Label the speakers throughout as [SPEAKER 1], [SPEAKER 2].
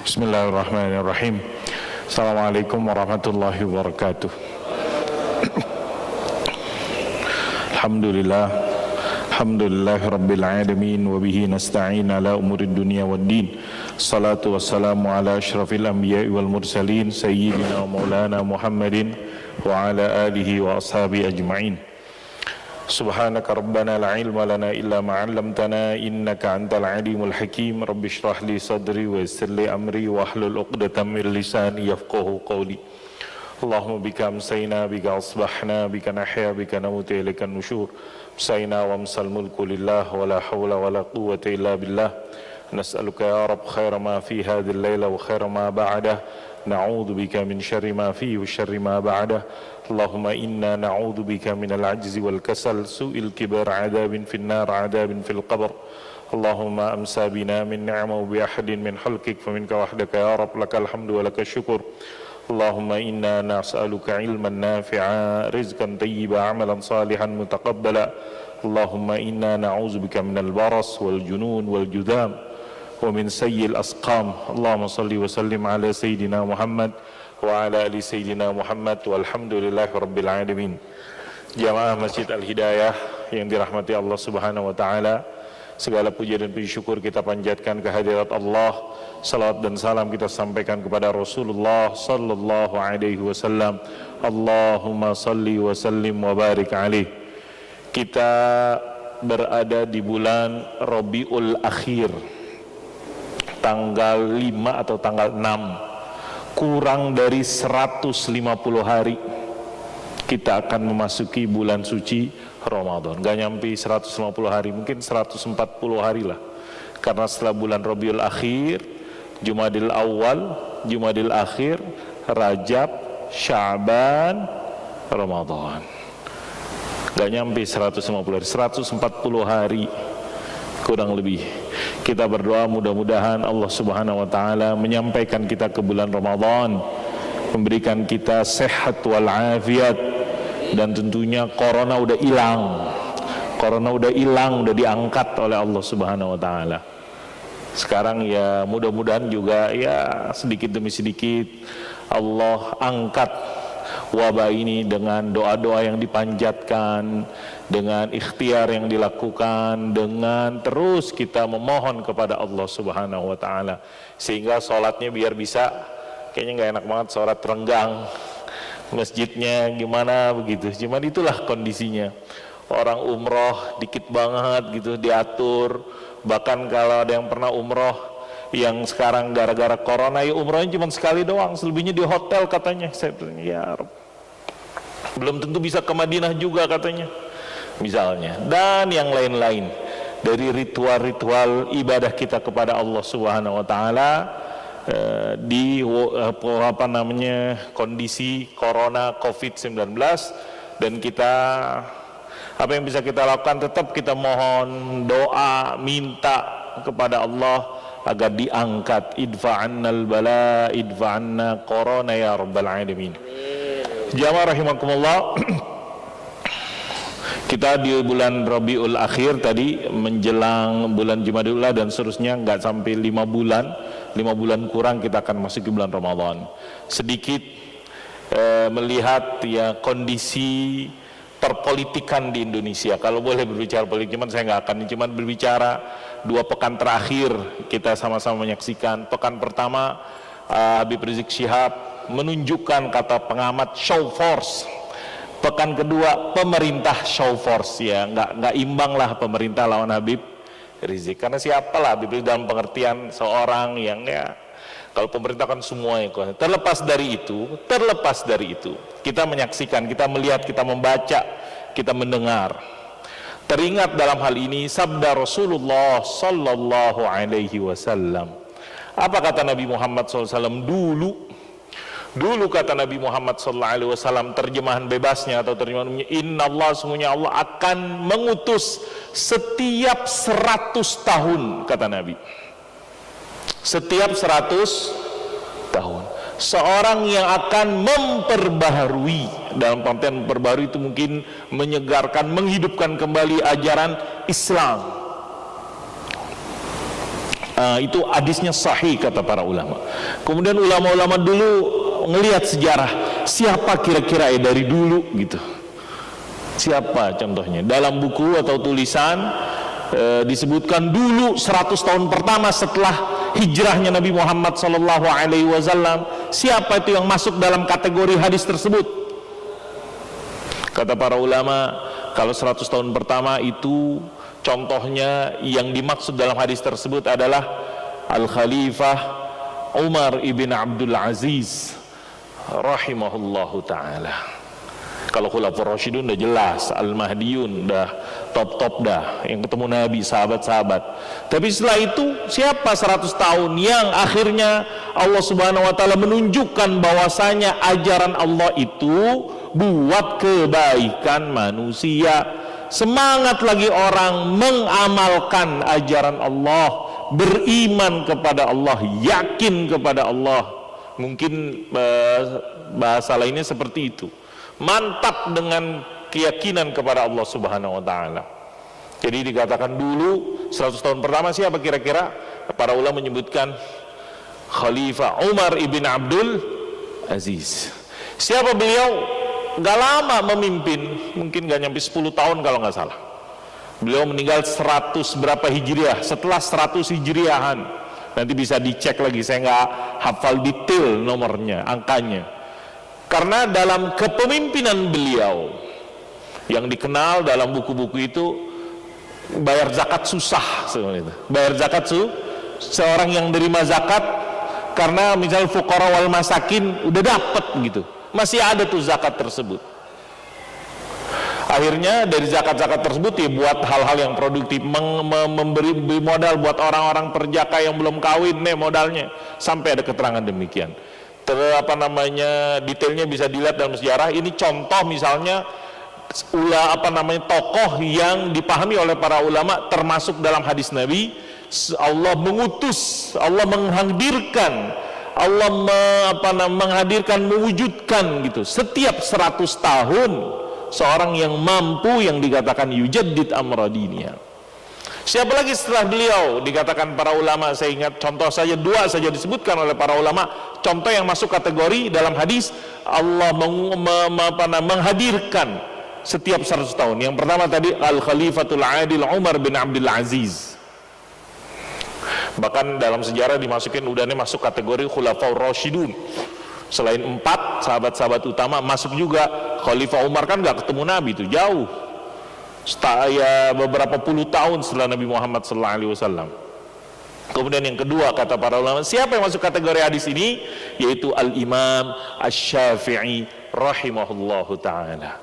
[SPEAKER 1] Bismillahirrahmanirrahim. Assalamualaikum warahmatullahi wabarakatuh. Alhamdulillah rabbil alamin wa bihi nasta'in ala umurid dunya waddin. Salatu wassalamu ala asyrafil anbiya'i wal mursalin sayyidina wa maulana Muhammadin wa ala alihi wa ashabihi ajma'in. Subhanaka rabbana la ilma lana illa ma 'allamtana innaka antal alimul hakim. Rabbi shrah li sadri wa yassir li amri wa hlul 'uqdatam min lisani yafqahu qawli. Allahumma bika amsayna bika asbahna bika nahya bika namutu ilaika nusyur. Amsayna wa amsal mulku lillah wa la hawla wa la quwwata illa billah. Nas'aluka ya Rabb khaira ma fi hadhil laila wa khaira ma ba'dah. Na'udzu bika min syarri ma fi wa syarri ma ba'dah. Allahumma inna na'udzu bika minal ajzi wal kasal su'il kibar adabin finnar adabin fil qabr. Allahumma amsa bina min ni'ma bi ahadin min khalqik faminka wahdaka ya Rabb lakal hamdu wa lakal syukur. Allahumma inna nas'aluka ilman nafi'a rizqan tayyiba amalan salihan mutaqabbala. Allahumma inna na'udzu bika minal baras wal junun wal judam wa min sayyi'il asqam. Allahumma salli wa sallim ala sayyidina Muhammad wa ala ali sayyidina Muhammad walhamdulillahi rabbil alamin. Jamaah Masjid Al-Hidayah yang dirahmati Allah Subhanahu wa taala, segala puja dan puji syukur kita panjatkan kehadirat Allah. Salawat dan salam kita sampaikan kepada Rasulullah sallallahu alaihi wasallam. Allahumma salli wa sallim wa barik alaih. Kita berada di bulan Rabiul Akhir, tanggal 5 atau tanggal 6, kurang dari 150 hari kita akan memasuki bulan suci Ramadan. Gak nyampe 150 hari, mungkin 140 hari lah. Karena setelah bulan Rabiul Akhir, Jumadil Awal, Jumadil Akhir, Rajab, Sya'ban, Ramadan. Gak nyampe 150 hari, 140 hari kurang lebih. Kita berdoa mudah-mudahan Allah Subhanahu wa taala menyampaikan kita ke bulan Ramadan, memberikan kita sehat wal afiat, dan tentunya corona udah hilang. Corona udah hilang, udah diangkat oleh Allah Subhanahu wa taala. Sekarang ya mudah-mudahan juga ya sedikit demi sedikit Allah angkat wabah ini dengan doa-doa yang dipanjatkan, dengan ikhtiar yang dilakukan, dengan terus kita memohon kepada Allah Subhanahu wa taala, sehingga sholatnya biar bisa, kayaknya nggak enak banget sholat renggang, masjidnya gimana begitu. Cuman itulah kondisinya. Orang umroh dikit banget gitu diatur. Bahkan kalau ada yang pernah umroh yang sekarang gara-gara corona ya umrohnya cuma sekali doang, selebihnya di hotel katanya. Saya bilang ya belum tentu bisa ke Madinah juga katanya misalnya, dan yang lain-lain dari ritual-ritual ibadah kita kepada Allah Subhanahu wa taala di kondisi corona COVID-19. Dan kita, apa yang bisa kita lakukan, tetap kita mohon doa, minta kepada Allah agar diangkat. Idfa'annal bala, idfa'anna corona ya rabbal alamin. Jamaah rahimakumullah, kita di bulan Rabiul Akhir tadi menjelang bulan Jumadil Ula dan seterusnya, nggak sampai 5 bulan kurang kita akan masuk ke bulan Ramadan. Sedikit melihat ya kondisi perpolitikan di Indonesia. Kalau boleh berbicara politik, cuman saya nggak akan, cuman berbicara 2 pekan terakhir kita sama-sama menyaksikan. Pekan pertama Habib Rizik Syihab menunjukkan, kata pengamat, show force. Pekan kedua pemerintah show force, ya nggak imbang lah pemerintah lawan Habib Rizik. Karena siapalah Habib Rizik dalam pengertian seorang yang ya, kalau pemerintah kan semuanya. Terlepas dari itu kita menyaksikan, kita melihat, kita membaca, kita mendengar. Teringat dalam hal ini sabda Rasulullah sallallahu alaihi wasallam. Apa kata Nabi Muhammad SAW dulu kata Nabi Muhammad SAW, terjemahan bebasnya atau terjemahan umumnya, Inna Allah, sungguhnya Allah akan mengutus setiap 100 tahun, kata Nabi. Setiap 100 tahun seorang yang akan memperbaharui, dalam pengertian memperbaharui itu mungkin menyegarkan, menghidupkan kembali ajaran Islam. Itu hadisnya sahih kata para ulama. Kemudian ulama-ulama dulu ngelihat sejarah, siapa kira-kira dari dulu gitu. Siapa contohnya? Dalam buku atau tulisan disebutkan dulu 100 tahun pertama setelah hijrahnya Nabi Muhammad SAW, siapa itu yang masuk dalam kategori hadis tersebut? Kata para ulama, kalau 100 tahun pertama itu contohnya yang dimaksud dalam hadis tersebut adalah Al-Khalifah Umar ibn Abdul Aziz rahimahullahu ta'ala. Kalau Khulafaur Rasyidun udah jelas, Al-Mahdiyun udah top-top dah, yang ketemu Nabi, sahabat-sahabat. Tapi setelah itu siapa 100 tahun yang akhirnya Allah Subhanahu wa taala menunjukkan bahwasanya ajaran Allah itu buat kebaikan manusia. Semangat lagi orang mengamalkan ajaran Allah, beriman kepada Allah, yakin kepada Allah. Mungkin bahasa lainnya seperti itu. Mantap dengan keyakinan kepada Allah Subhanahu wa taala. Jadi dikatakan dulu 100 tahun pertama siapa kira-kira? Para ulama menyebutkan Khalifah Umar ibn Abdul Aziz. Siapa beliau? Gak lama memimpin, mungkin gak nyampe 10 tahun kalau gak salah. Beliau meninggal 100 berapa hijriah, setelah 100 hijriahan. Nanti bisa dicek lagi, saya gak hafal detail nomornya, angkanya. Karena dalam kepemimpinan beliau, yang dikenal dalam buku-buku itu, bayar zakat susah sebenarnya. Bayar zakat seorang yang nerima zakat, karena misalnya fuqara wal masakin udah dapet gitu, masih ada tuh zakat tersebut. Akhirnya dari zakat-zakat tersebut ya buat hal-hal yang produktif, memberi modal buat orang-orang perjaka yang belum kawin, nih modalnya. Sampai ada keterangan demikian. Detailnya bisa dilihat dalam sejarah. Ini contoh misalnya tokoh yang dipahami oleh para ulama, termasuk dalam hadis Nabi, Allah mengutus, Allah menghadirkan, Allah menghadirkan, mewujudkan gitu. Setiap 100 tahun seorang yang mampu, yang dikatakan yujaddid amra diniyah. Siapa lagi setelah beliau? Dikatakan para ulama, saya ingat contoh saja 2 saja disebutkan oleh para ulama. Contoh yang masuk kategori dalam hadis, Allah menghadirkan setiap 100 tahun. Yang pertama tadi Al-Khalifatul Adil Umar bin Abdul Aziz. Bahkan dalam sejarah dimasukin udahnya masuk kategori Khulafaur Rasyidun. Selain 4 sahabat-sahabat utama masuk juga. Khalifah Umar kan gak ketemu Nabi, itu jauh, beberapa puluh tahun setelah Nabi Muhammad SAW. Kemudian yang kedua kata para ulama, siapa yang masuk kategori hadis ini? Yaitu Al-Imam Asy-Syafi'i rahimahullahu ta'ala.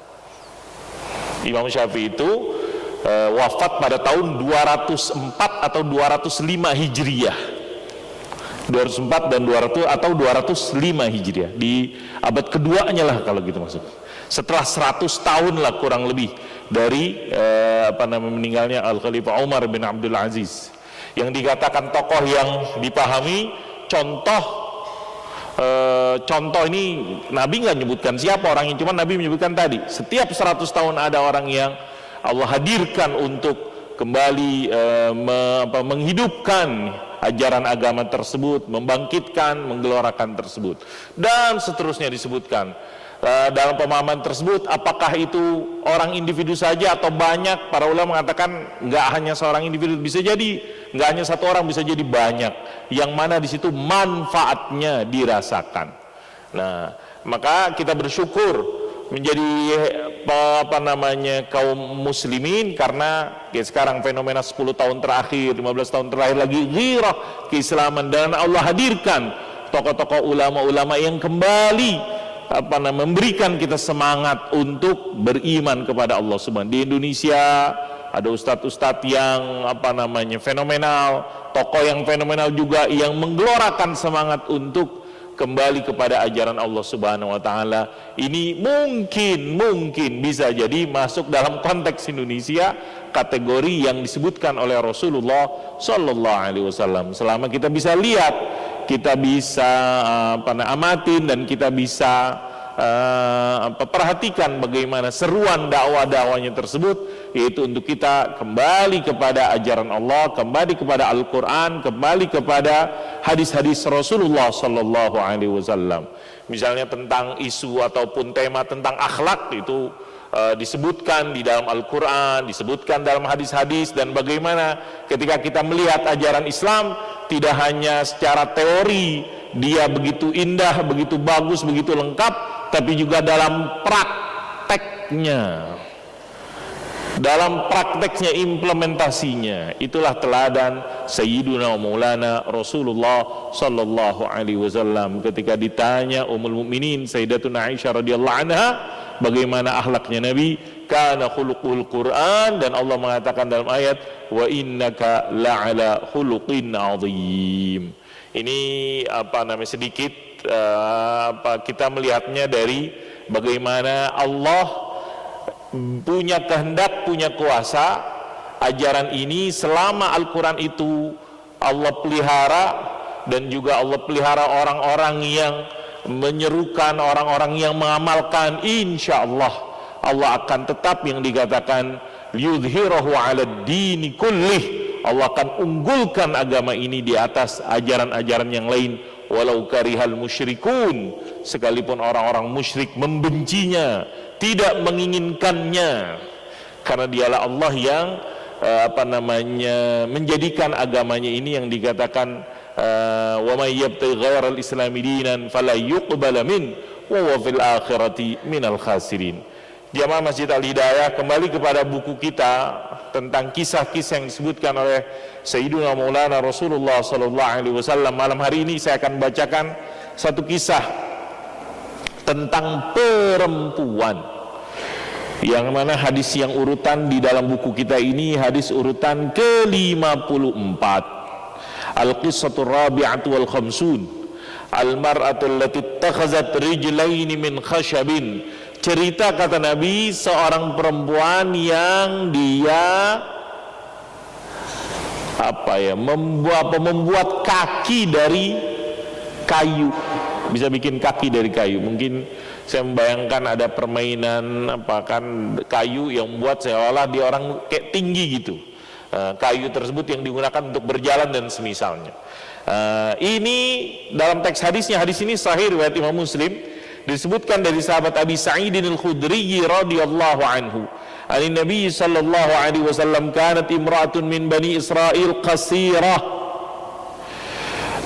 [SPEAKER 1] Imam Syafi'i itu wafat pada tahun 204 atau 205 Hijriah. 204 dan 200 atau 205 Hijriah, di abad keduanya lah kalau gitu masuk. Setelah 100 tahun lah kurang lebih dari meninggalnya Al-Khalifah Umar bin Abdul Aziz, yang dikatakan tokoh yang dipahami. Contoh ini Nabi nggak menyebutkan siapa orangnya, cuma Nabi menyebutkan tadi setiap 100 tahun ada orang yang Allah hadirkan untuk kembali menghidupkan ajaran agama tersebut, membangkitkan, menggelorakan tersebut, dan seterusnya disebutkan. Dalam pemahaman tersebut, apakah itu orang individu saja atau banyak? Para ulama mengatakan nggak hanya seorang individu, bisa jadi nggak hanya satu orang, bisa jadi banyak. Yang mana di situ manfaatnya dirasakan. Nah, maka kita bersyukur menjadi kaum muslimin, karena sekarang fenomena 10 tahun terakhir, 15 tahun terakhir lagi ghirah keislaman, dan Allah hadirkan tokoh-tokoh ulama-ulama yang kembali memberikan kita semangat untuk beriman kepada Allah Subhanahu. Di Indonesia ada ustadz-ustadz yang fenomenal, tokoh yang fenomenal juga, yang menggelorakan semangat untuk kembali kepada ajaran Allah Subhanahu wa taala. Ini mungkin bisa jadi masuk dalam konteks Indonesia kategori yang disebutkan oleh Rasulullah sallallahu alaihi wasallam. Selama kita bisa lihat, kita bisa amatin, dan kita bisa perhatikan bagaimana seruan dakwah-dakwahnya tersebut, yaitu untuk kita kembali kepada ajaran Allah, kembali kepada Al-Quran, kembali kepada hadis-hadis Rasulullah Sallallahu Alaihi Wasallam. Misalnya tentang isu ataupun tema tentang akhlak itu disebutkan di dalam Al-Quran, disebutkan dalam hadis-hadis, dan bagaimana ketika kita melihat ajaran Islam tidak hanya secara teori dia begitu indah, begitu bagus, begitu lengkap, tapi juga dalam prakteknya, implementasinya. Itulah teladan Sayyiduna Maulana Rasulullah Sallallahu Alaihi Wasallam. Ketika ditanya Ummul Mukminin Sayyidatuna Aisyah radhiyallahu anha bagaimana akhlaknya Nabi, kana khuluqul Quran, dan Allah mengatakan dalam ayat wa innaka la'ala khuluqin azim. Ini sedikit kita melihatnya dari bagaimana Allah punya kehendak, punya kuasa. Ajaran ini selama Al-Quran itu Allah pelihara, dan juga Allah pelihara orang-orang yang menyerukan, orang-orang yang mengamalkan, insya Allah Allah akan tetap yang dikatakan liyudhhirahu 'alad dini kullih. Allah akan unggulkan agama ini di atas ajaran-ajaran yang lain, walau karihal musyrikun, sekalipun orang-orang musyrik membencinya, tidak menginginkannya, karena dialah Allah yang menjadikan agamanya ini yang dikatakan wa may yabtaghi ghairal islami dinan fala yuqbala min wa huwa fil akhirati minal khasirin. Jamaah Masjid Al-Hidayah, kembali kepada buku kita tentang kisah-kisah yang disebutkan oleh Sayyiduna Maulana Rasulullah Sallallahu Alaihi Wasallam. Malam hari ini saya akan bacakan satu kisah tentang perempuan, yang mana hadis yang urutan di dalam buku kita ini hadis urutan ke-54. Al-Qissatur Rabi'atu wal Khamsun, Al-Mar'atu allati ittakhazat rijlaini min khashabin. Cerita, kata Nabi, seorang perempuan yang dia membuat kaki dari kayu, bisa bikin kaki dari kayu. Mungkin saya membayangkan ada permainan kayu yang membuat seolah dia orang kayak tinggi gitu. Kayu tersebut yang digunakan untuk berjalan dan semisalnya. Ini dalam teks hadisnya, hadis ini sahih riwayat Imam Muslim. Disebutkan dari sahabat Abi Sa'id al-Khudri radhiyallahu anhu, an Nabi sallallahu alaihi wasallam, kanat imra'atun min bani Israil qasirah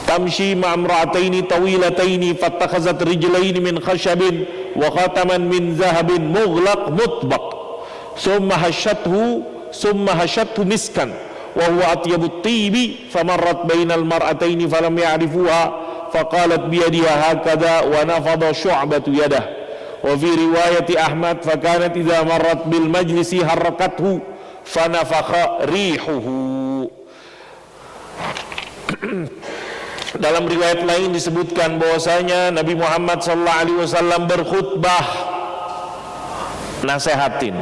[SPEAKER 1] tamshi ma'a imra'ataini tawilataini fattakhazat rijlaini min khashabin wa khataman min zahabin mughlaq mutbaq summa hashathu miskan wa huwa atyabut tibi famarrat bainal mar'ataini falam ya'rifuha faqalat biyadiha hakadha wa nafadha syu'batu yadah. Wa fi riwayati Ahmad fakanat idza marrat bil majlisi harrakathu fanafakha rihuhu. Dalam riwayat lain disebutkan bahwasanya Nabi Muhammad sallallahu alaihi wasallam berkhutbah nasihatin,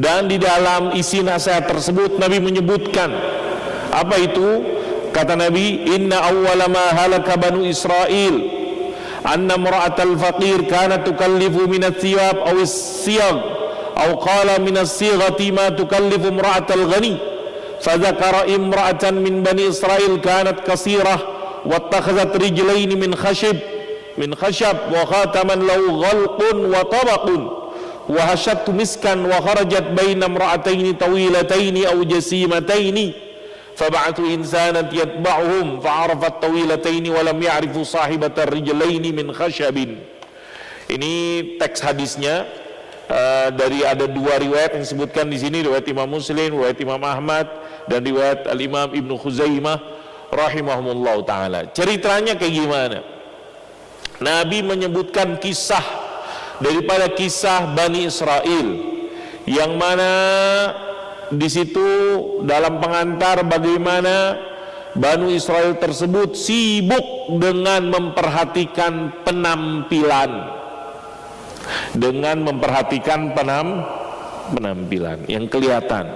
[SPEAKER 1] dan di dalam isi nasihat tersebut Nabi menyebutkan apa itu? Kata Nabi, inna awwala ma halaka banu Israil anna imra'atal faqir kanat tukallifu min ath-thiyab aw as-siyag aw qala min as-sighati ma tukallifu imra'atal ghani fadhakara imra'atan min bani Israil kanat qasirah wattakhadhat rijlaini min khashab wa khataman lahu ghalqun wa tabaqun wa hashattu miskan wa kharajat baina imra'ataini tawilataini aw jasimataini fab'athu insanan yatba'uhum fa'arafat tawilataini wa lam ya'rifu sahibatar rijlaini min khashabin. Ini teks hadisnya dari ada dua riwayat yang disebutkan di sini, riwayat Imam Muslim, riwayat Imam Ahmad, dan riwayat Al-Imam Ibnu Khuzaimah rahimahumullah taala. Ceritanya kayak gimana? Nabi menyebutkan kisah daripada kisah Bani Israel, yang mana di situ dalam pengantar bagaimana Bani Israel tersebut sibuk dengan memperhatikan penampilan, penampilan yang kelihatan.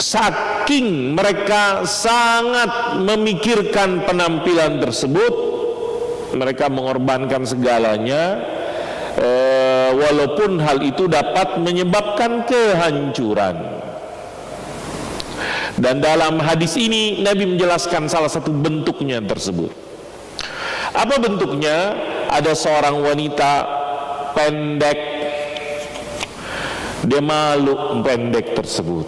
[SPEAKER 1] Saking mereka sangat memikirkan penampilan tersebut,
[SPEAKER 2] mereka mengorbankan segalanya, walaupun hal itu dapat menyebabkan kehancuran. Dan dalam hadis ini Nabi menjelaskan salah satu bentuknya tersebut. Apa bentuknya? Ada seorang wanita pendek, dia malu pendek tersebut.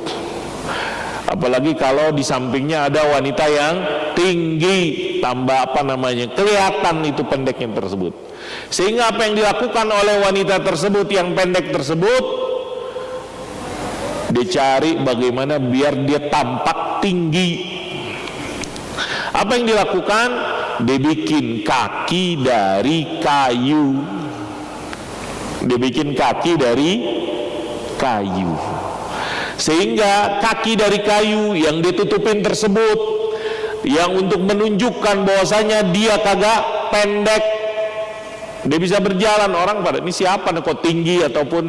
[SPEAKER 2] Apalagi kalau di sampingnya ada wanita yang tinggi, tambah kelihatan itu pendeknya tersebut. Sehingga apa yang dilakukan oleh wanita tersebut yang pendek tersebut, dia cari bagaimana biar dia tampak tinggi. Apa yang dilakukan? Dia bikin kaki dari kayu. Dia bikin kaki dari kayu. Sehingga kaki dari kayu yang ditutupin tersebut, yang untuk menunjukkan bahwasanya dia kagak pendek, dia bisa berjalan. Orang pada ini siapa nih, kok tinggi ataupun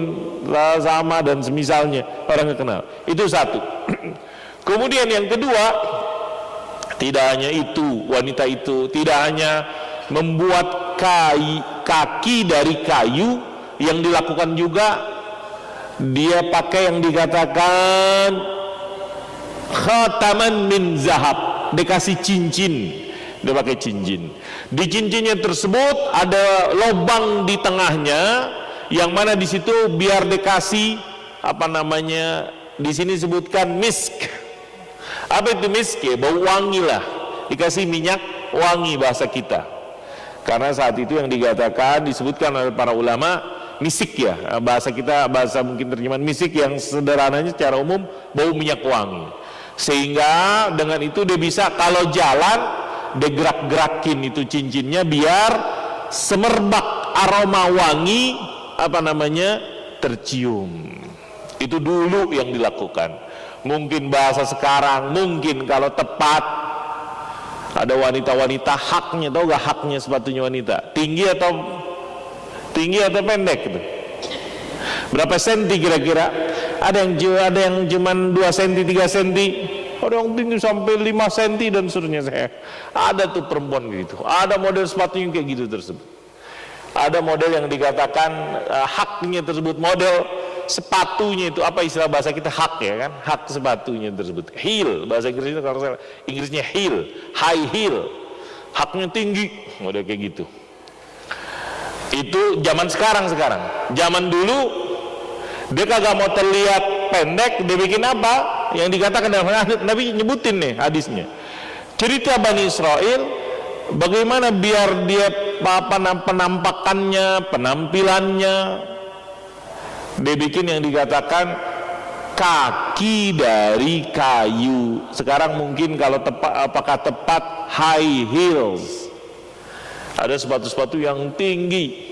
[SPEAKER 2] sama dan semisalnya, orang nggak kenal. Itu satu. Kemudian yang kedua, tidak hanya itu, wanita itu tidak hanya membuat kaki dari kayu, yang dilakukan juga dia pakai yang dikatakan khataman min zahab, dikasih cincin. Dia pakai cincin. Di cincinnya tersebut ada lubang di tengahnya, yang mana di situ biar dikasih di sini sebutkan misk. Apa itu misk? Ya, bau wangi lah. Dikasih minyak wangi bahasa kita. Karena saat itu yang dikatakan disebutkan oleh para ulama misik ya. Bahasa kita, bahasa mungkin terjemahan misik yang sederhananya secara umum bau minyak wangi. Sehingga dengan itu dia bisa kalau jalan dia gerak-gerakin itu cincinnya biar semerbak aroma wangi tercium. Itu dulu yang dilakukan. Mungkin bahasa sekarang, mungkin kalau tepat ada wanita-wanita haknya, tahu gak haknya sepatunya wanita? Tinggi atau pendek gitu. Berapa senti kira-kira? Ada yang cuman 2 senti, 3 senti. Ada yang tinggi sampai 5 cm dan seterusnya. Ada tuh perempuan gitu. Ada model sepatunya kayak gitu tersebut. Ada model yang dikatakan haknya tersebut, model sepatunya itu apa istilah bahasa kita, hak ya kan? Hak sepatunya tersebut. Heel bahasa Inggrisnya, kalau saya Inggrisnya heel, high heel. Haknya tinggi, model kayak gitu. Itu zaman sekarang. Zaman dulu dia kagak mau terlihat pendek, dia bikin apa? Yang dikatakan dalam Nabi nyebutin nih hadisnya. Cerita Bani Israel bagaimana biar dia penampakannya, penampilannya, dia bikin yang dikatakan kaki dari kayu. Sekarang mungkin kalau apakah tepat high heels. Ada sepatu-sepatu yang tinggi.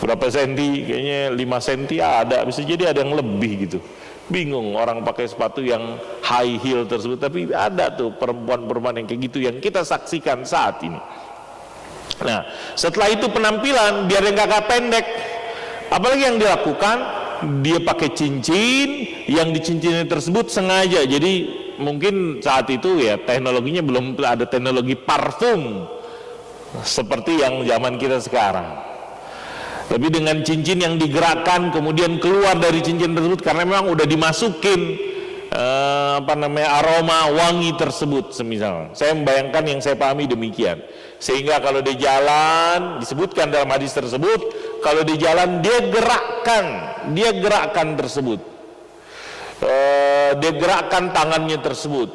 [SPEAKER 2] Berapa senti? Kayaknya 5 senti ada, bisa jadi ada yang lebih gitu. Bingung orang pakai sepatu yang high heel tersebut, tapi ada tuh perempuan-perempuan yang kayak gitu yang kita saksikan saat ini. Nah, setelah itu penampilan biar dia nggak pendek. Apalagi yang dilakukan, dia pakai cincin, yang dicincinnya tersebut sengaja. Jadi mungkin saat itu ya teknologinya belum ada teknologi parfum seperti yang zaman kita sekarang. Tapi dengan cincin yang digerakkan kemudian keluar dari cincin tersebut, karena memang udah dimasukin aroma wangi tersebut semisal. Saya membayangkan yang saya pahami demikian. Sehingga kalau dia jalan, disebutkan dalam hadis tersebut, kalau dia jalan dia gerakkan tersebut. Dia gerakkan tangannya tersebut.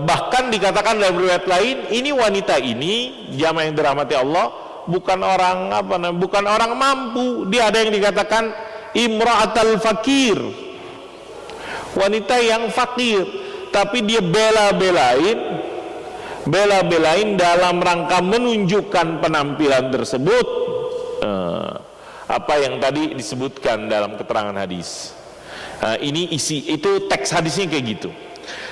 [SPEAKER 2] Bahkan dikatakan dalam riwayat lain, ini wanita ini, jamaah yang dirahmati Allah, bukan orang mampu. Dia ada yang dikatakan imra'atul fakir, wanita yang fakir, tapi dia bela-belain dalam rangka menunjukkan penampilan tersebut apa yang tadi disebutkan dalam keterangan hadis. Ini itu teks hadisnya kayak gitu.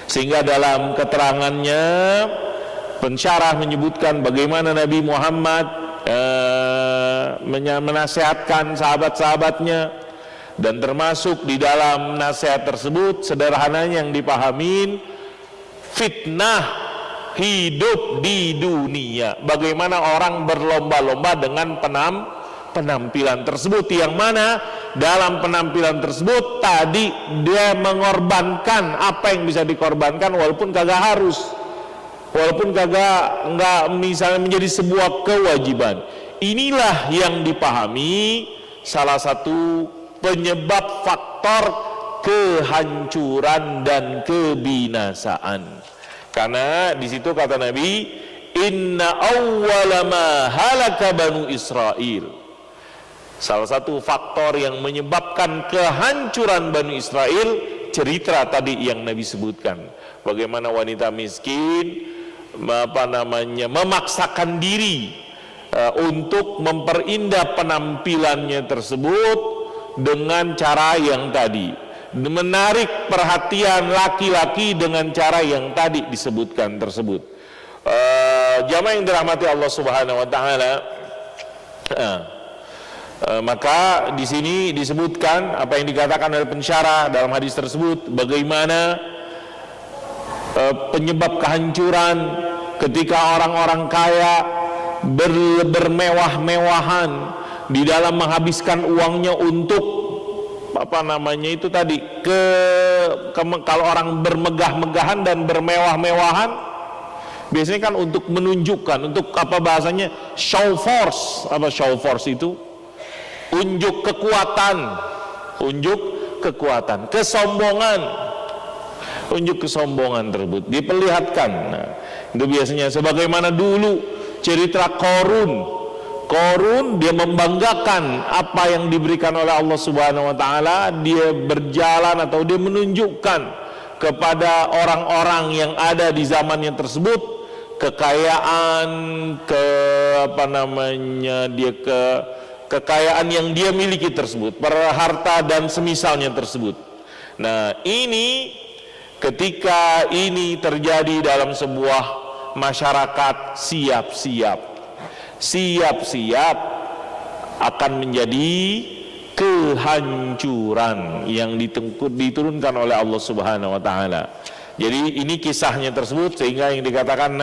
[SPEAKER 2] Sehingga dalam keterangannya pensyarah menyebutkan bagaimana Nabi Muhammad menasihatkan sahabat-sahabatnya, dan termasuk di dalam nasihat tersebut sederhananya yang dipahamin, fitnah hidup di dunia. Bagaimana orang berlomba-lomba dengan penampilan tersebut, yang mana dalam penampilan tersebut tadi dia mengorbankan apa yang bisa dikorbankan, walaupun kagak harus, walaupun nggak misalnya menjadi sebuah kewajiban. Inilah yang dipahami salah satu penyebab faktor kehancuran dan kebinasaan. Karena di situ kata Nabi, inna awwala ma halaka banu Israel. Salah satu faktor yang menyebabkan kehancuran Bani Israel, cerita tadi yang Nabi sebutkan. Bagaimana wanita miskin memaksakan diri untuk memperindah penampilannya tersebut dengan cara yang tadi, menarik perhatian laki-laki dengan cara yang tadi disebutkan tersebut. Jamaah yang dirahmati Allah Subhanahu wa taala, maka di sini disebutkan apa yang dikatakan oleh pensyarah dalam hadis tersebut, bagaimana penyebab kehancuran ketika orang-orang kaya bermewah-mewahan di dalam menghabiskan uangnya untuk itu tadi kalau orang bermegah-megahan dan bermewah-mewahan biasanya kan untuk menunjukkan, untuk apa bahasanya, show force. Apa show force itu? Unjuk kekuatan, kesombongan tersebut diperlihatkan. Nah, itu biasanya sebagaimana dulu cerita Korun dia membanggakan apa yang diberikan oleh Allah Subhanahu wa taala, dia berjalan atau dia menunjukkan kepada orang-orang yang ada di zamannya tersebut kekayaan, kekayaan yang dia miliki tersebut, harta dan semisalnya tersebut. Nah, ini ketika ini terjadi dalam sebuah masyarakat, siap-siap akan menjadi kehancuran yang diturunkan oleh Allah Subhanahu wa taala. Jadi ini kisahnya tersebut, sehingga yang dikatakan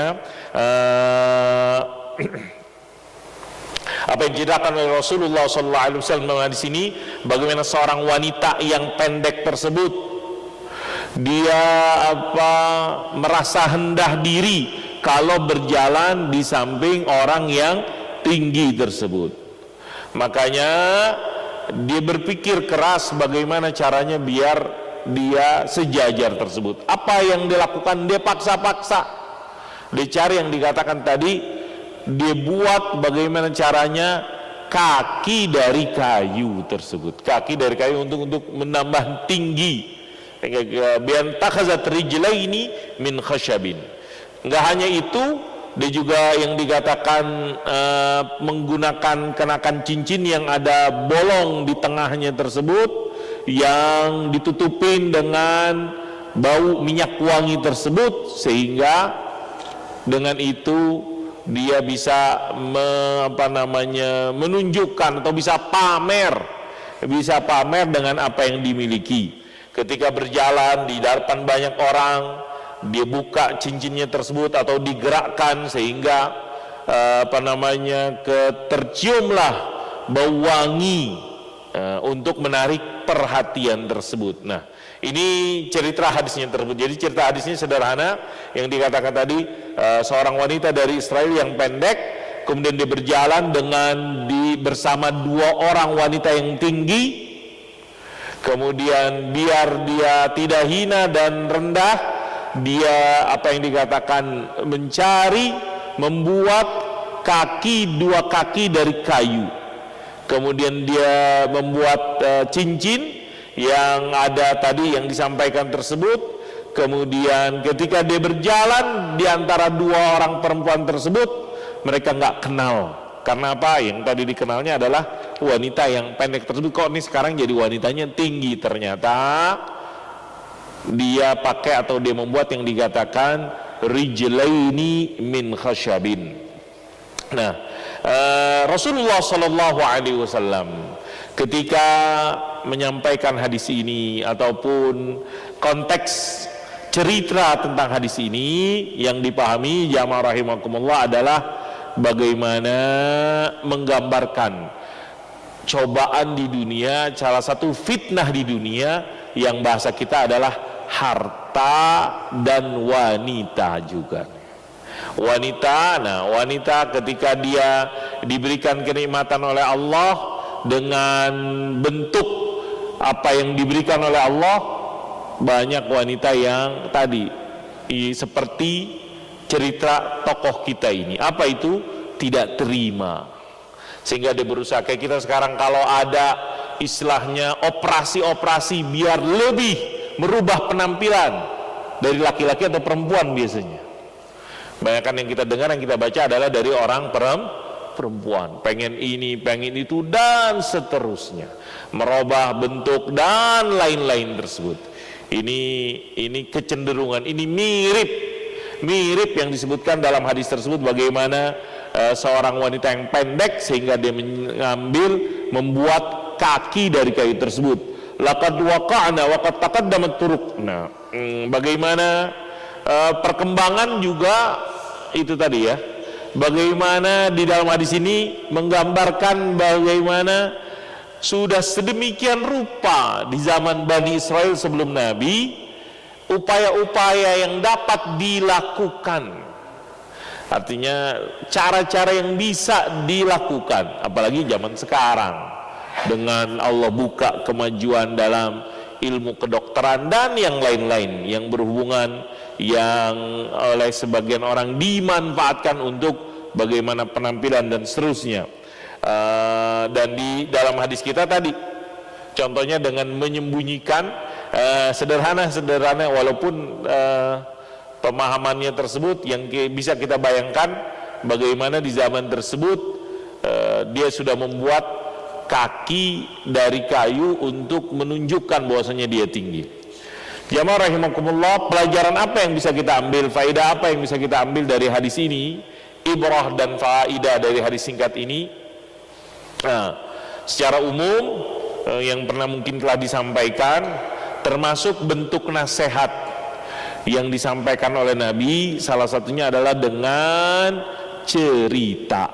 [SPEAKER 2] apa yang diceritakan oleh Rasulullah SAW di sini, bagaimana seorang wanita yang pendek tersebut dia merasa hendah diri kalau berjalan di samping orang yang tinggi tersebut. Makanya dia berpikir keras bagaimana caranya biar dia sejajar tersebut. Apa yang dilakukan? Dia paksa-paksa, dia cari yang dikatakan tadi, dia buat bagaimana caranya kaki dari kayu tersebut, kaki dari kayu untuk menambah tinggi. Bian takhazat rijlaini min khashabin. Enggak hanya itu, dia juga yang dikatakan menggunakan kenakan cincin yang ada bolong di tengahnya tersebut, yang ditutupin dengan bau minyak wangi tersebut, sehingga dengan itu dia bisa menunjukkan atau bisa pamer dengan apa yang dimiliki. Ketika berjalan di depan banyak orang, dia buka cincinnya tersebut atau digerakkan sehingga terciumlah bau wangi untuk menarik perhatian tersebut. Nah, ini cerita hadisnya tersebut. Jadi cerita hadisnya sederhana, yang dikatakan tadi, seorang wanita dari Israel yang pendek, kemudian dia berjalan bersama dua orang wanita yang tinggi. Kemudian biar dia tidak hina dan rendah, dia yang dikatakan membuat dua kaki dari kayu. Kemudian dia membuat cincin yang ada tadi yang disampaikan tersebut. Kemudian ketika dia berjalan di antara dua orang perempuan tersebut, mereka nggak kenal. Karena apa? Yang tadi dikenalnya adalah wanita yang pendek tersebut. Kok ini sekarang jadi wanitanya tinggi? Ternyata dia pakai atau dia membuat yang dikatakan rijlaini min khashabin. Nah, Rasulullah SAW ketika menyampaikan hadis ini ataupun konteks cerita tentang hadis ini yang dipahami jamaah rahimakumullah adalah bagaimana menggambarkan cobaan di dunia, salah satu fitnah di dunia yang bahasa kita adalah harta dan wanita juga. Wanita ketika dia diberikan kenikmatan oleh Allah dengan bentuk apa yang diberikan oleh Allah, banyak wanita yang tadi seperti cerita tokoh kita ini, apa itu? Tidak terima, sehingga dia berusaha. Kayak kita sekarang kalau ada istilahnya operasi-operasi biar lebih merubah penampilan dari laki-laki atau perempuan, biasanya banyak yang kita dengar, yang kita baca adalah dari orang perempuan, pengen ini, pengen itu, dan seterusnya, merubah bentuk dan lain-lain tersebut. Ini kecenderungan, ini mirip yang disebutkan dalam hadis tersebut, bagaimana seorang wanita yang pendek sehingga dia membuat kaki dari kayu tersebut. Laqad waqa'na wa qad taqaddamat turuqna. Bagaimana perkembangan juga itu tadi ya. Bagaimana di dalam hadis ini menggambarkan bagaimana sudah sedemikian rupa di zaman Bani Israel sebelum Nabi, upaya-upaya yang dapat dilakukan, artinya cara-cara yang bisa dilakukan, apalagi zaman sekarang dengan Allah buka kemajuan dalam ilmu kedokteran dan yang lain-lain yang berhubungan, yang oleh sebagian orang dimanfaatkan untuk bagaimana penampilan dan seterusnya. Dan di dalam hadis kita tadi contohnya dengan menyembunyikan, sederhana walaupun pemahamannya tersebut yang bisa kita bayangkan bagaimana di zaman tersebut dia sudah membuat kaki dari kayu untuk menunjukkan bahwasanya dia tinggi. Jamaah rahimakumullah, pelajaran apa yang bisa kita ambil, faedah apa yang bisa kita ambil dari hadis ini, ibrah dan faedah dari hadis singkat ini? Secara umum yang pernah mungkin telah disampaikan, termasuk bentuk nasihat yang disampaikan oleh Nabi, salah satunya adalah dengan cerita,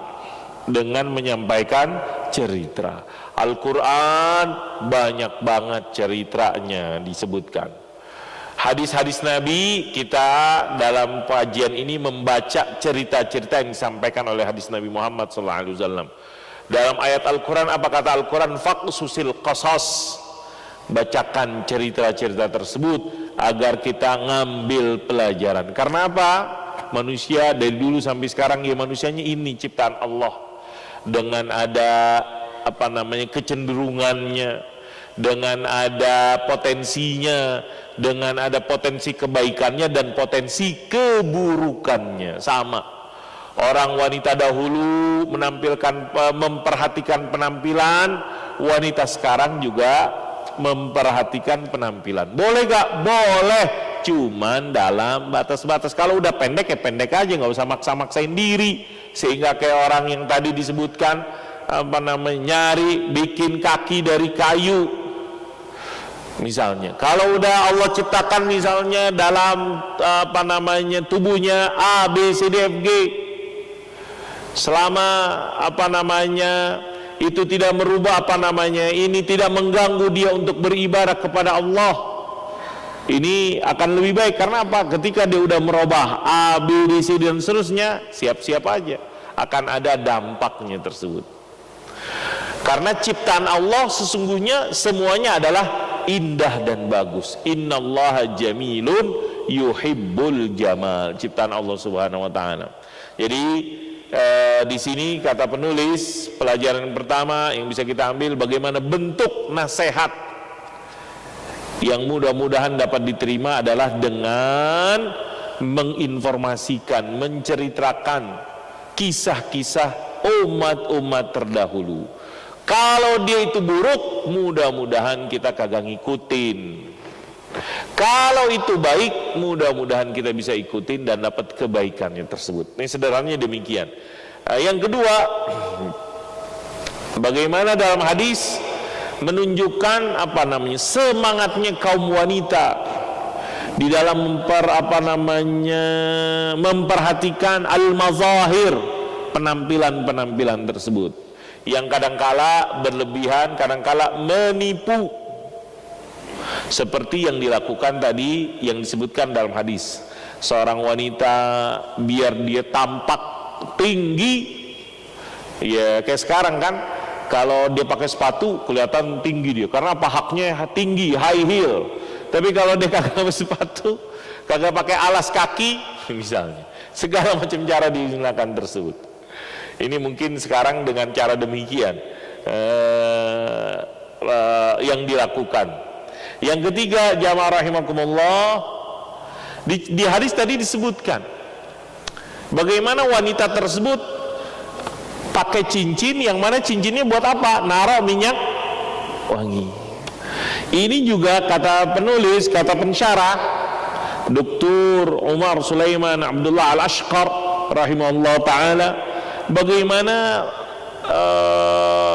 [SPEAKER 2] dengan menyampaikan cerita. Al-Quran banyak banget ceritanya disebutkan. Hadis-hadis Nabi, kita dalam kajian ini membaca cerita-cerita yang disampaikan oleh hadis Nabi Muhammad SAW. Dalam ayat Al-Quran, apa kata Al-Quran? Faqsusil qasas, bacakan cerita-cerita tersebut agar kita ngambil pelajaran. Karena apa? Manusia dari dulu sampai sekarang, ya manusianya ini ciptaan Allah, dengan ada kecenderungannya, dengan ada potensinya, dengan ada potensi kebaikannya dan potensi keburukannya. Sama orang wanita dahulu memperhatikan penampilan, wanita sekarang juga memperhatikan penampilan. Boleh gak? Boleh, cuman dalam batas-batas. Kalau udah pendek ya pendek aja, nggak usah maksa-maksain diri, sehingga kayak orang yang tadi disebutkan nyari bikin kaki dari kayu misalnya. Kalau udah Allah ciptakan misalnya dalam tubuhnya A, B, C, D, F, G, selama itu tidak merubah ini tidak mengganggu dia untuk beribadah kepada Allah, ini akan lebih baik. Karena apa? Ketika dia udah merubah A, B, D, C dan seterusnya, siap-siap aja akan ada dampaknya tersebut. Karena ciptaan Allah sesungguhnya semuanya adalah indah dan bagus. Innallaha jamilun yuhibbul jamal, ciptaan Allah Subhanahu wa taala. Jadi di sini kata penulis, pelajaran pertama yang bisa kita ambil bagaimana bentuk nasihat yang mudah-mudahan dapat diterima adalah dengan menginformasikan, menceritakan kisah-kisah umat-umat terdahulu. Kalau dia itu buruk, mudah-mudahan kita kagak ngikutin. Kalau itu baik, mudah-mudahan kita bisa ikutin dan dapat kebaikannya tersebut. Ini sederhananya demikian. Yang kedua, bagaimana dalam hadis menunjukkan semangatnya kaum wanita di dalam memperhatikan al-mazahir, penampilan-penampilan tersebut yang kadangkala berlebihan, kadangkala menipu, seperti yang dilakukan tadi yang disebutkan dalam hadis. Seorang wanita biar dia tampak tinggi, ya kayak sekarang kan, kalau dia pakai sepatu kelihatan tinggi dia, karena pahaknya tinggi, high heel. Tapi kalau dia kagak pakai sepatu, kagak pakai alas kaki misalnya, segala macam cara digunakan tersebut. Ini mungkin sekarang dengan cara demikian yang dilakukan. Yang ketiga, jamaah rahimakumullah, di hadis tadi disebutkan bagaimana wanita tersebut pakai cincin, yang mana cincinnya buat apa? Naruh minyak wangi. Ini juga kata penulis, kata pensyarah Dr. Umar Sulaiman Abdullah Al-Ashqar rahimahullah ta'ala, bagaimana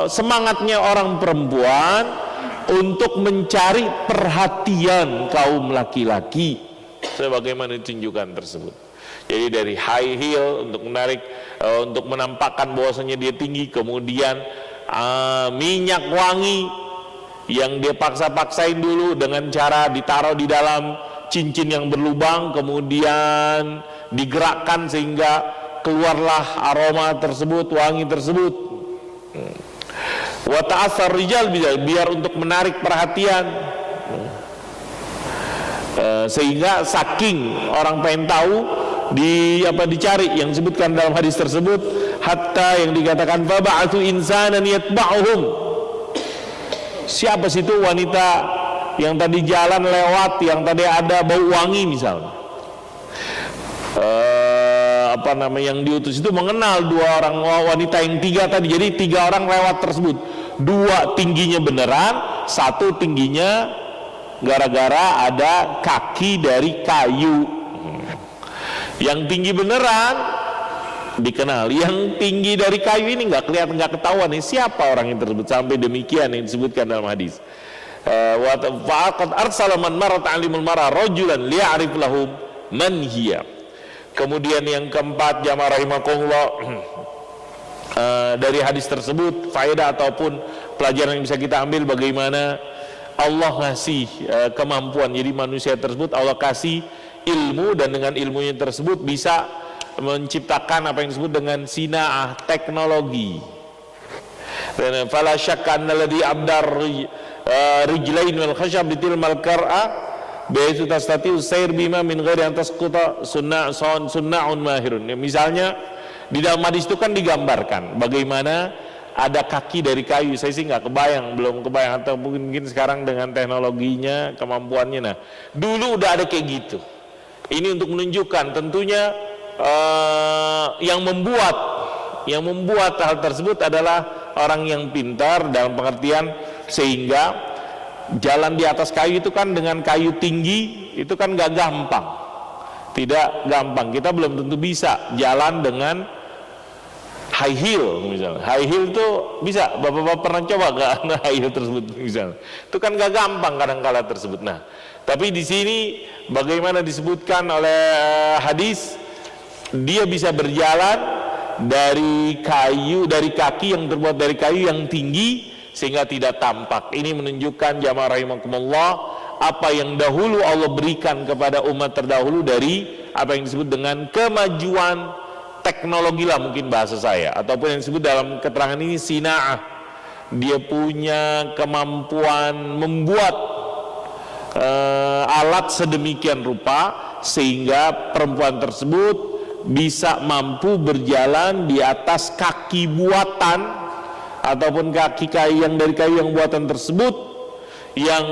[SPEAKER 2] semangatnya orang perempuan untuk mencari perhatian kaum laki-laki, sebagaimana ditunjukkan tersebut. Jadi dari high heel untuk menarik, untuk menampakkan bahwasanya dia tinggi, kemudian minyak wangi yang dia paksa-paksain dulu dengan cara ditaruh di dalam cincin yang berlubang, kemudian digerakkan sehingga keluarlah aroma tersebut, wangi tersebut. Wa ta'assar rijal biar untuk menarik perhatian, sehingga saking orang pengen tahu dicari yang disebutkan dalam hadis tersebut, hatta yang dikatakan faba'athu insanan yatba'uhum. Siapa situ wanita yang tadi jalan lewat, yang tadi ada bau wangi misalnya, yang diutus itu mengenal dua orang wanita yang tiga tadi. Jadi tiga orang lewat tersebut, dua tingginya beneran, satu tingginya gara-gara ada kaki dari kayu. Yang tinggi beneran dikenal, yang tinggi dari kayu ini nggak kelihatan, nggak ketahuan nih siapa orang yang tersebut, sampai demikian yang disebutkan dalam hadis. Faqad arsala man marat alimul mara rajulan liya'rif lahum man hiya. Kemudian yang keempat, jamaah rahimakumullah, dari hadis tersebut faedah ataupun pelajaran yang bisa kita ambil, bagaimana Allah ngasih kemampuan. Jadi manusia tersebut Allah kasih ilmu, dan dengan ilmunya tersebut bisa menciptakan apa yang disebut dengan sina'ah, teknologi. Dan fala syakka annalladhi abdar rijlain wal khashab bitilmal qar'a baitu tastati'u sayr bima min ghairi an tasquta sunna'un mahirun. Ya, misalnya di dalam hadis itu kan digambarkan bagaimana ada kaki dari kayu. Saya sih nggak kebayang, belum kebayang, atau mungkin sekarang dengan teknologinya, kemampuannya. Nah, dulu udah ada kayak gitu. Ini untuk menunjukkan tentunya yang membuat hal tersebut adalah orang yang pintar, dalam pengertian sehingga jalan di atas kayu itu kan dengan kayu tinggi itu kan gak gampang, tidak gampang. Kita belum tentu bisa jalan dengan high heel misalnya. High heel itu bisa, bapak-bapak pernah coba gak high heel tersebut misalnya? Itu kan gak gampang kadang-kala tersebut. Nah, tapi di sini bagaimana disebutkan oleh hadis, dia bisa berjalan dari kayu, dari kaki yang terbuat dari kayu yang tinggi sehingga tidak tampak. Ini menunjukkan jamaah rahimakumullah apa yang dahulu Allah berikan kepada umat terdahulu dari apa yang disebut dengan kemajuan teknologi lah mungkin bahasa saya, ataupun yang disebut dalam keterangan ini sina'ah. Dia punya kemampuan membuat alat sedemikian rupa sehingga perempuan tersebut bisa mampu berjalan di atas kaki buatan ataupun kaki kayu yang dari kayu yang buatan tersebut, yang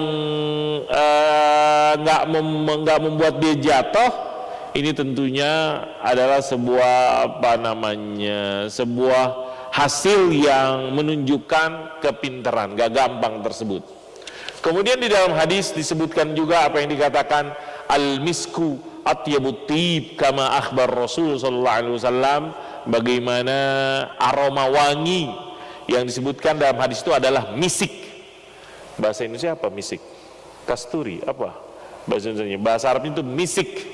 [SPEAKER 2] nggak membuat dia jatuh. Ini tentunya adalah sebuah sebuah hasil yang menunjukkan kepintaran, gak gampang tersebut. Kemudian di dalam hadis disebutkan juga apa yang dikatakan al-misku atyabut tib kama akhbar Rasul sallallahu alaihi wasallam, bagaimana aroma wangi yang disebutkan dalam hadis itu adalah misik. Bahasa Indonesia apa misik? Kasturi apa? bahasa Indonesia. Bahasa Arab itu misik.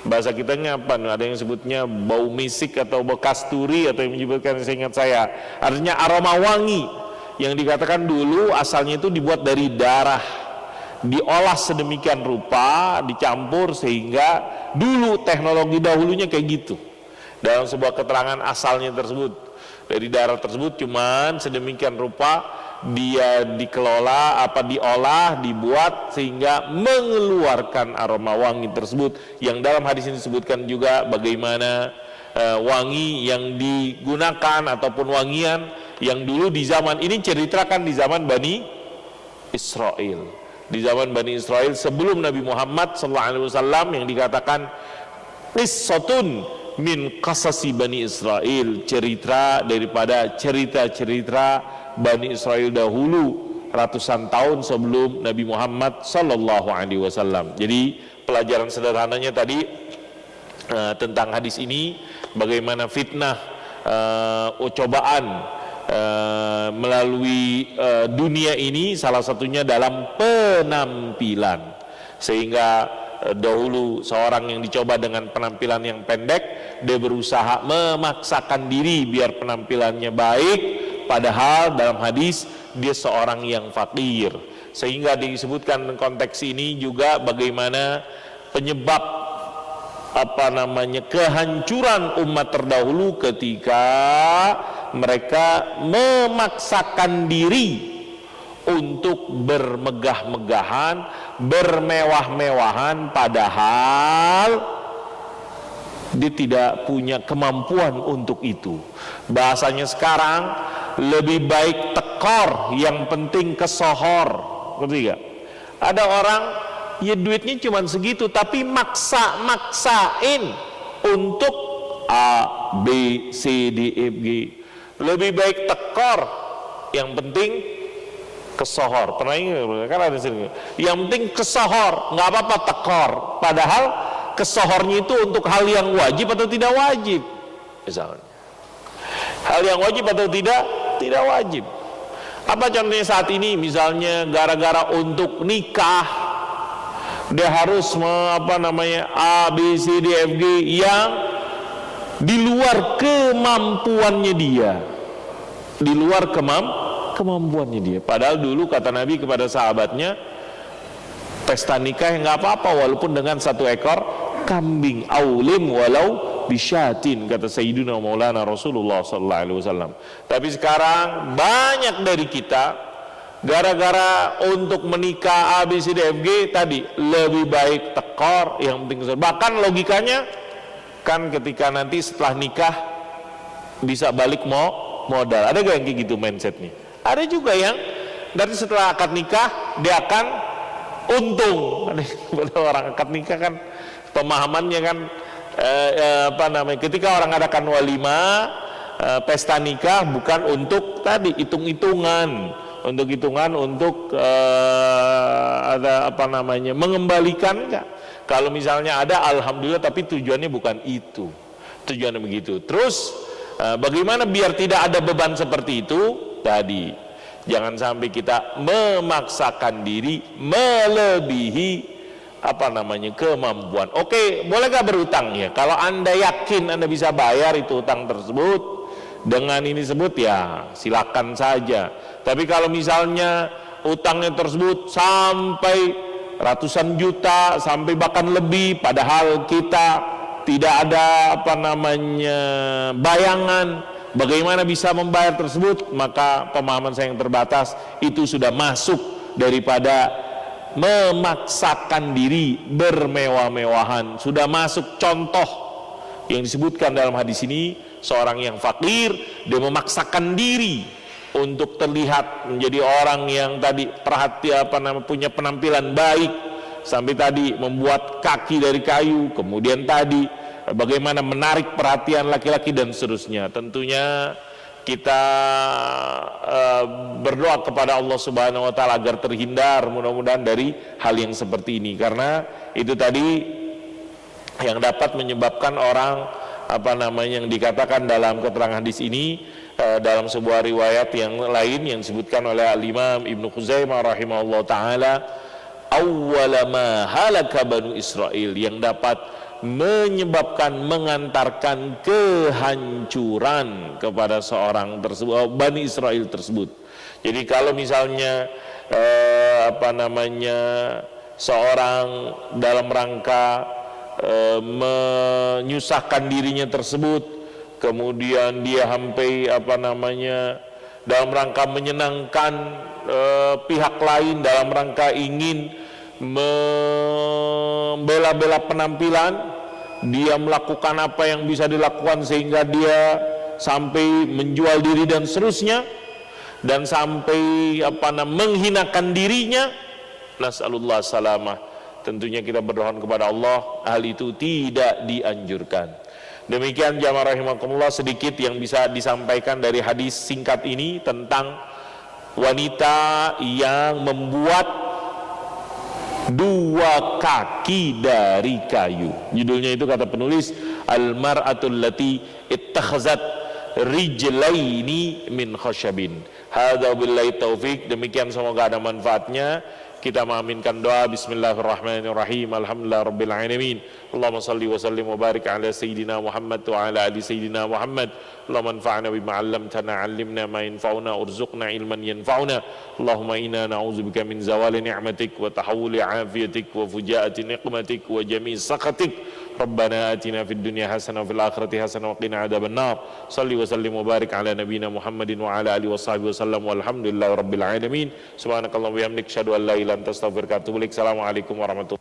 [SPEAKER 2] Bahasa kitanya apa? Ada yang sebutnya bau misik atau bau kasturi, atau yang menyebutkan, seingat saya, artinya aroma wangi. Yang dikatakan dulu asalnya itu dibuat dari darah, diolah sedemikian rupa, dicampur, sehingga dulu teknologi dahulunya kayak gitu. Dalam sebuah keterangan asalnya tersebut, dari darah tersebut, cuman sedemikian rupa dia dikelola, diolah, dibuat sehingga mengeluarkan aroma wangi tersebut, yang dalam hadis ini disebutkan juga bagaimana wangi yang digunakan ataupun wangian yang dulu di zaman ini, ceritakan di zaman Bani Israel. Di zaman Bani Israel sebelum Nabi Muhammad SAW, yang dikatakan qissatun min qasasi Bani Israel, cerita daripada cerita-cerita Bani Israel dahulu ratusan tahun sebelum Nabi Muhammad SAW. Jadi pelajaran sederhananya tadi tentang hadis ini, bagaimana fitnah, cobaan melalui dunia ini, salah satunya dalam penampilan. Sehingga dahulu seorang yang dicoba dengan penampilan yang pendek, dia berusaha memaksakan diri biar penampilannya baik, padahal dalam hadis dia seorang yang fakir. Sehingga disebutkan konteks ini juga bagaimana penyebab kehancuran umat terdahulu ketika mereka memaksakan diri untuk bermegah-megahan, bermewah-mewahan, padahal dia tidak punya kemampuan untuk itu. Bahasanya sekarang lebih baik tekor, yang penting kesohor. Ketiga, ada orang ya duitnya cuma segitu, tapi maksain untuk A, B, C, D, E, F, G. Lebih baik tekor, yang penting kesohor. Pernah ingat kan ada sini. Yang penting kesohor, nggak apa-apa tekor. Padahal kesohornya itu untuk hal yang wajib atau tidak wajib. Misalnya, hal yang wajib atau tidak wajib. Apa contohnya saat ini? Misalnya gara-gara untuk nikah, dia harus A, B, C, D, F, G yang di luar kemampuannya dia, di luar kemampuannya dia. Padahal dulu kata Nabi kepada sahabatnya, pesta nikah nggak apa-apa walaupun dengan 1 ekor kambing, aulim walau bisyatin, kata Sayyidina Maulana Rasulullah SAW. Tapi sekarang banyak dari kita gara-gara untuk menikah A, B, C, D, F, G tadi, lebih baik tekor, yang penting kesohor. Bahkan logikanya kan ketika nanti setelah nikah bisa balik modal. Ada gak yang kayak gitu mindsetnya? Ada juga yang dari setelah akad nikah dia akan untung. Ada orang akad nikah kan pemahamannya kan ketika orang adakan walimah, pesta nikah bukan untuk tadi hitung-hitungan, untuk ada mengembalikan, enggak. Kalau misalnya ada, alhamdulillah, tapi tujuannya bukan itu. Tujuannya begitu. Terus bagaimana biar tidak ada beban seperti itu? Tadi, jangan sampai kita memaksakan diri melebihi kemampuan. Oke, boleh gak berutang ya? Kalau Anda yakin Anda bisa bayar itu utang tersebut dengan ini sebut, ya silakan saja. Tapi kalau misalnya utangnya tersebut sampai ratusan juta, sampai bahkan lebih, padahal kita tidak ada bayangan bagaimana bisa membayar tersebut, maka pemahaman saya yang terbatas itu sudah masuk daripada memaksakan diri bermewah-mewahan. Sudah masuk contoh yang disebutkan dalam hadis ini, seorang yang fakir, dia memaksakan diri untuk terlihat menjadi orang yang tadi punya penampilan baik, sampai tadi membuat kaki dari kayu, kemudian tadi bagaimana menarik perhatian laki-laki dan seterusnya. Tentunya kita berdoa kepada Allah Subhanahu wa taala agar terhindar mudah-mudahan dari hal yang seperti ini, karena itu tadi yang dapat menyebabkan orang yang dikatakan dalam keterangan hadis ini, dalam sebuah riwayat yang lain yang disebutkan oleh Al-Imam Ibnu Khuzaimah rahimahullah taala, awwala ma halaka banu Israel, yang dapat menyebabkan, mengantarkan kehancuran kepada seorang tersebut, Bani Israel tersebut. Jadi kalau misalnya seorang dalam rangka menyusahkan dirinya tersebut, kemudian dia sampai dalam rangka menyenangkan pihak lain, dalam rangka ingin membela-bela penampilan, dia melakukan apa yang bisa dilakukan sehingga dia sampai menjual diri dan seterusnya, dan sampai menghinakan dirinya. Nas'alullah salamah. Tentunya kita berdoa kepada Allah, hal itu tidak dianjurkan. Demikian jamaah rahimakumullah sedikit yang bisa disampaikan dari hadis singkat ini tentang wanita yang membuat dua kaki dari kayu. Judulnya itu kata penulis, Al-mar'atul lati ittakhazat rijlaini min khashabin. Hadza billahi taufik. Demikian, semoga ada manfaatnya. Kita mengaminkan doa. Bismillahirrahmanirrahim. Alhamdulillah rabbil alamin. Allahumma salli wa sallim wa barik ala sayyidina Muhammad wa ala ali sayyidina Muhammad. Allahumma anfa'na bima 'allamtana, 'allimna ma yanfa'una, urzuqna ilman yanfa'una. Allahumma inna na'udzubika min zawali ni'matik wa tahawuli 'afiyatik wa fujaati niqmatik wa jami'i sakhatik. Rabbana atina fid dunya hasanah wa fil akhirati hasanah wa qina adzabannar. Shalli wa sallim wa barik ala nabiyyina Muhammadin wa ala alihi washabihi wasallam walhamdulillahi rabbil alamin. Subhanakallahumma wa bihamdika asyhadu an la ilaha illa anta astaghfiruka wa atubu ilaik. Assalamualaikum warahmatullahi